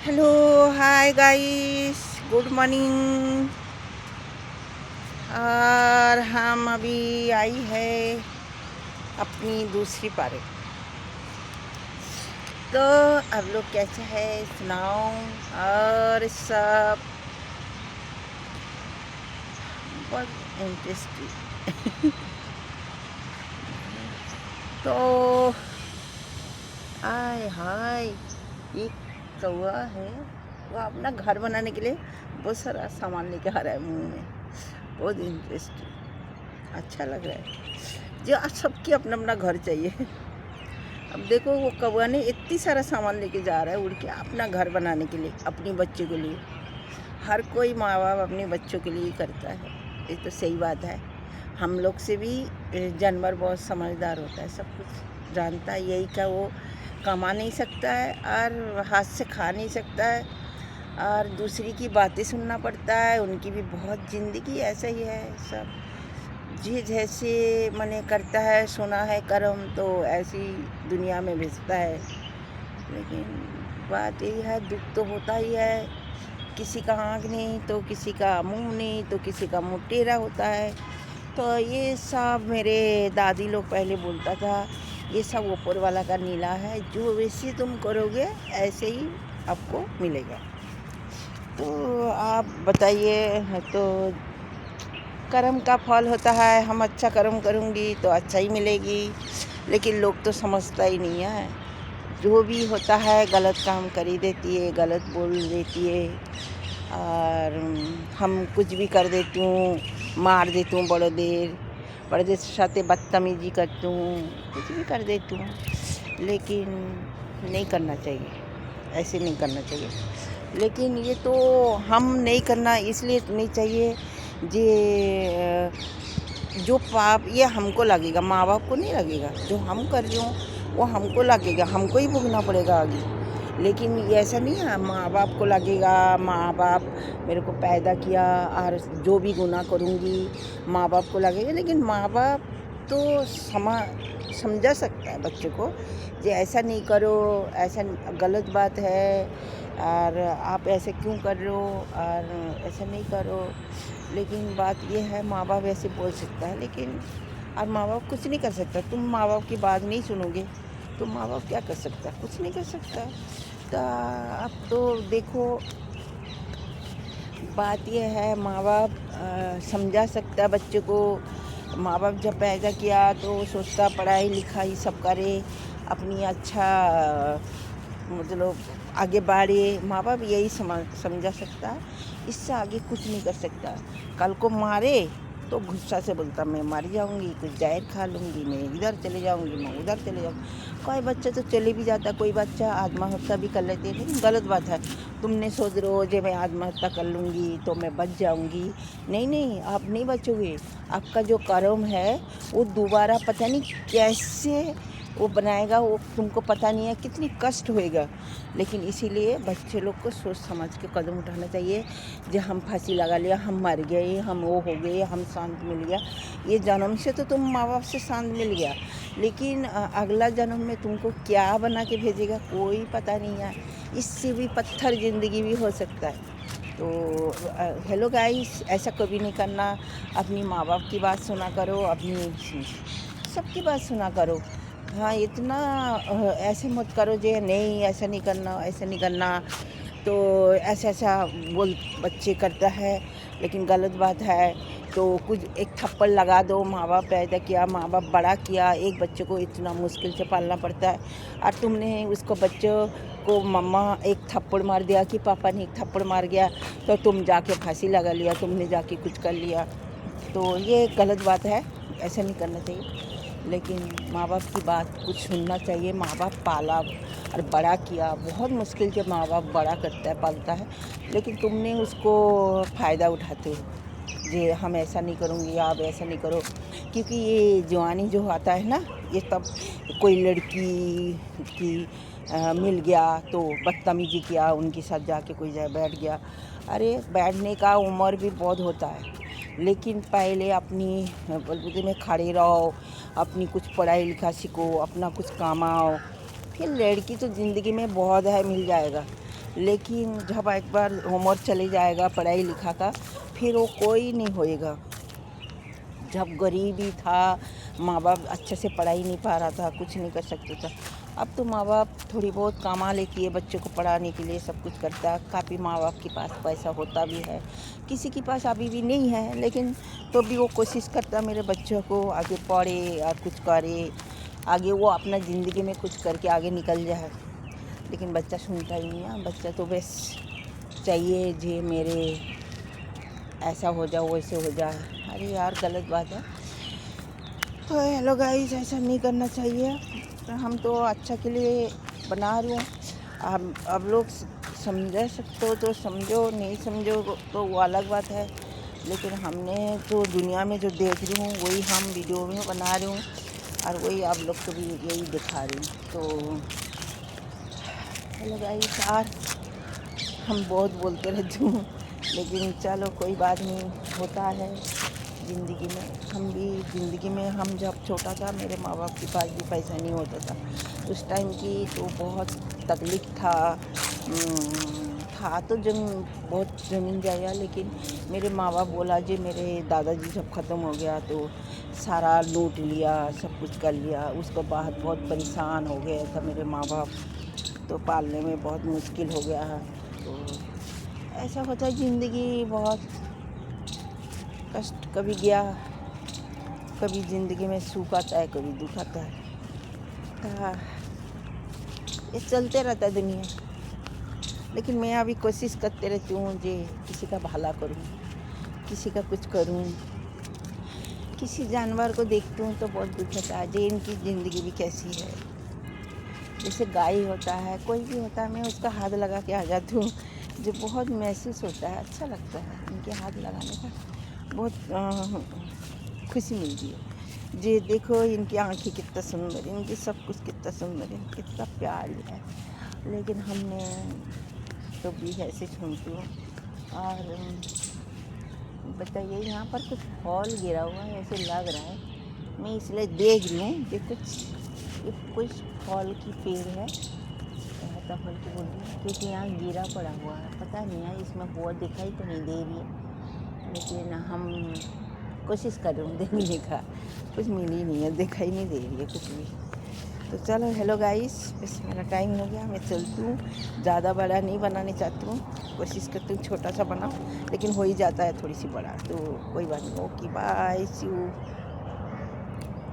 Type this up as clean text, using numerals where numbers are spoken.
Hello, hi guys, good morning. और हम अभी आई है अपनी दूसरी पार्क। तो अब लोग कैसे है सुनाओ। और सब बहुत इंटरेस्टिंग। तो आय हाय, एक कौआ है, वो अपना घर बनाने के लिए बहुत सारा सामान लेके आ रहा है मुंह में। बहुत इंटरेस्टिंग, अच्छा लग रहा है। जो सबकी अपना अपना घर चाहिए। अब देखो वो कौवा ने इतनी सारा सामान लेके जा रहा है उड़ के अपना घर बनाने के लिए, अपने बच्चों के लिए। हर कोई माँ बाप अपने बच्चों के लिए ही करता है, ये तो सही बात है। हम लोग से भी जानवर बहुत समझदार होता है, सब कुछ जानता है। यही का वो कमा नहीं सकता है और हाथ से खा नहीं सकता है और दूसरी की बातें सुनना पड़ता है। उनकी भी बहुत ज़िंदगी ऐसा ही है। सब जी जैसे मने करता है, सुना है कर्म, तो ऐसी दुनिया में भेजता है। लेकिन बात यही है, दुख तो होता ही है। किसी का आँख नहीं तो किसी का मुंह नहीं तो किसी का मुंह टेढ़ा होता है। तो ये सब मेरे दादी लोग पहले बोलता था, ये सब ऊपर वाला का नीला है, जो वैसे तुम करोगे ऐसे ही आपको मिलेगा। तो आप बताइए, तो कर्म का फल होता है, हम अच्छा कर्म करूँगी तो अच्छा ही मिलेगी। लेकिन लोग तो समझता ही नहीं है। जो भी होता है गलत काम कर ही देती है, गलत बोल देती है। और हम कुछ भी कर देती हूँ, मार देती हूँ बड़े देर साथ बदतमीजी करती हूँ, कुछ भी कर देती हूँ। लेकिन नहीं करना चाहिए, ऐसे नहीं करना चाहिए। लेकिन ये तो हम नहीं करना इसलिए नहीं चाहिए जे जो पाप ये हमको लगेगा, माँ बाप को नहीं लगेगा। जो हम कर रही हूँ वो हमको लगेगा, हमको ही भुगतना पड़ेगा आगे। लेकिन ये ऐसा नहीं है माँ बाप को लगेगा, माँ बाप मेरे को पैदा किया और जो भी गुनाह करूँगी माँ बाप को लगेगा। लेकिन माँ बाप तो समझा सकता है बच्चे को, जे ऐसा नहीं करो, ऐसा गलत बात है और आप ऐसे क्यों कर रहे हो और ऐसा नहीं करो। लेकिन बात ये है, माँ बाप ऐसे बोल सकता है, लेकिन और माँ बाप कुछ नहीं कर सकता। तुम माँ बाप की बात नहीं सुनोगे तो माँ बाप क्या कर सकता है, कुछ नहीं कर सकता। तो अब तो देखो बात ये है, माँ बाप समझा सकता है बच्चे को। माँ बाप जब पैदा किया तो सोचता पढ़ाई लिखाई सब करे, अपनी अच्छा मतलब आगे बढ़े। माँ बाप यही समझा सकता है, इससे आगे कुछ नहीं कर सकता। कल को मारे तो गुस्सा से बोलता मैं मर जाऊंगी, कुछ जहर खा लूँगी, मैं इधर चले जाऊंगी, मैं उधर चले जाऊँगी। कोई बच्चा तो चले भी जाता, कोई बच्चा आत्महत्या भी कर लेते हैं। लेकिन गलत बात है, तुमने सोच रहे हो जो मैं आत्महत्या कर लूँगी तो मैं बच जाऊँगी। नहीं नहीं, आप नहीं बचोगे। आपका जो कर्म है वो दोबारा पता नहीं कैसे वो बनाएगा, वो तुमको पता नहीं है, कितनी कष्ट होएगा। लेकिन इसीलिए बच्चे लोग को सोच समझ के कदम उठाना चाहिए। जो हम फांसी लगा लिया, हम मर गए, हम वो हो गए, हम शांत मिल गया। ये जन्म से तो तुम माँ बाप से शांत मिल गया, लेकिन अगला जन्म में तुमको क्या बना के भेजेगा कोई पता नहीं है। इससे भी पत्थर ज़िंदगी भी हो सकता है। तो हेलो गाइस, ऐसा कभी नहीं करना। अपनी माँ बाप की बात सुना करो, अपनी सबकी बात सुना करो। हाँ, इतना ऐसे मत करो जे नहीं ऐसा नहीं करना, ऐसा नहीं करना। तो ऐसा ऐसा बोल बच्चे करता है, लेकिन गलत बात है। तो कुछ एक थप्पड़ लगा दो, माँ बाप पैदा किया, माँ बाप बड़ा किया, एक बच्चे को इतना मुश्किल से पालना पड़ता है और तुमने उसको बच्चों को मम्मा एक थप्पड़ मार दिया कि पापा ने एक थप्पड़ मार गया तो तुम जाके फांसी लगा लिया, तुमने जाके कुछ कर लिया। तो ये गलत बात है, ऐसा नहीं करना चाहिए। लेकिन माँ बाप की बात कुछ सुनना चाहिए। माँ बाप पाला और बड़ा किया, बहुत मुश्किल से माँ बाप बड़ा करता है, पालता है, लेकिन तुमने उसको फ़ायदा उठाते हो जे हम ऐसा नहीं करूँगी, आप ऐसा नहीं करो। क्योंकि ये जवानी जो आता है ना, ये तब कोई लड़की की मिल गया तो बदतमीजी किया, उनके साथ जाके कोई जाए बैठ गया। अरे बैठने का उम्र भी बहुत होता है, लेकिन पहले अपनी बलबूते में खड़े रहो, अपनी कुछ पढ़ाई लिखा सीखो, अपना कुछ कमाओ। फिर लड़की तो ज़िंदगी में बहुत है, मिल जाएगा। लेकिन जब एक बार होमवर्क चले जाएगा पढ़ाई लिखा का, फिर वो कोई नहीं होएगा। जब गरीबी था, माँ बाप अच्छे से पढ़ाई नहीं पा रहा था, कुछ नहीं कर सकते था। अब तो माँ बाप थोड़ी बहुत कमा लेती है, बच्चों को पढ़ाने के लिए सब कुछ करता है। काफ़ी माँ बाप के पास पैसा होता भी है, किसी के पास अभी भी नहीं है, लेकिन तो भी वो कोशिश करता मेरे बच्चों को आगे पढ़े और कुछ करे, आगे वो अपना ज़िंदगी में कुछ करके आगे निकल जाए। लेकिन बच्चा सुनता ही नहीं है। बच्चा तो बस चाहिए जे मेरे ऐसा हो जाए वैसे हो जाए। अरे यार गलत बात है। तो हेलो गाइस, ऐसा नहीं करना चाहिए। तो हम तो अच्छा के लिए बना रही हूँ। अब लोग समझ सकते हो तो समझो, नहीं समझो तो वो अलग बात है। लेकिन हमने तो दुनिया में जो देख रही हूँ वही हम वीडियो में बना रही हूँ, और वही आप लोग को भी यही दिखा रही हूँ। तो हेलो गाइस, यार हम बहुत बोलते रहते हूँ, लेकिन चलो कोई बात नहीं, होता है ज़िंदगी में। हम भी ज़िंदगी में, हम जब छोटा था मेरे माँ बाप के पास भी पैसा नहीं होता था उस टाइम की, तो बहुत तकलीफ़ था तो बहुत ज़मीन जाएगा। लेकिन मेरे माँ बाप बोला जी, मेरे दादाजी जब ख़त्म हो गया तो सारा लूट लिया, सब कुछ कर लिया। उसके बाद बहुत परेशान हो गया था मेरे माँ बाप, तो पालने में बहुत मुश्किल हो गया है। तो ऐसा होता है ज़िंदगी, बहुत कष्ट कभी गया, कभी ज़िंदगी में सुख आता है, कभी दुख आता है। ये चलते रहता है दुनिया। लेकिन मैं अभी कोशिश करते रहती हूँ जे किसी का भला करूँ, किसी का कुछ करूँ। किसी जानवर को देखती हूँ तो बहुत दुख होता है, जे इनकी ज़िंदगी भी कैसी है। जैसे गाय होता है, कोई भी होता है, मैं उसका हाथ लगा के आ जाती हूँ, जो बहुत महसूस होता है, अच्छा लगता है इनके हाथ लगाने का, बहुत खुशी मिलती है। जे देखो इनकी आँखें कितना सुंदर, इनकी सब कुछ कितना सुंदर है, कितना प्यारी है। लेकिन हमने तो भी ऐसे सुनती हूँ। और बताइए, यहाँ पर कुछ फॉल गिरा हुआ है ऐसे लग रहा है, मैं इसलिए देख रही हूँ कि कुछ फॉल की पेड़ है, फल की बोल रही हूँ, क्योंकि यहाँ गिरा पड़ा हुआ है। पता नहीं है इसमें हुआ दिखाई तो नहीं दे रही है, लेकिन हम कोशिश कर रहे हूँ देखने का, कुछ मिल ही नहीं है, दिखाई नहीं दे रही है कुछ भी। तो चलो हेलो गाइस, बस मेरा टाइम हो गया, मैं चलती हूँ। ज़्यादा बड़ा नहीं बनाने चाहती हूँ, कोशिश करती हूँ छोटा सा बनाऊँ, लेकिन हो ही जाता है थोड़ी सी बड़ा, तो कोई बात नहीं। Okay bye, see you.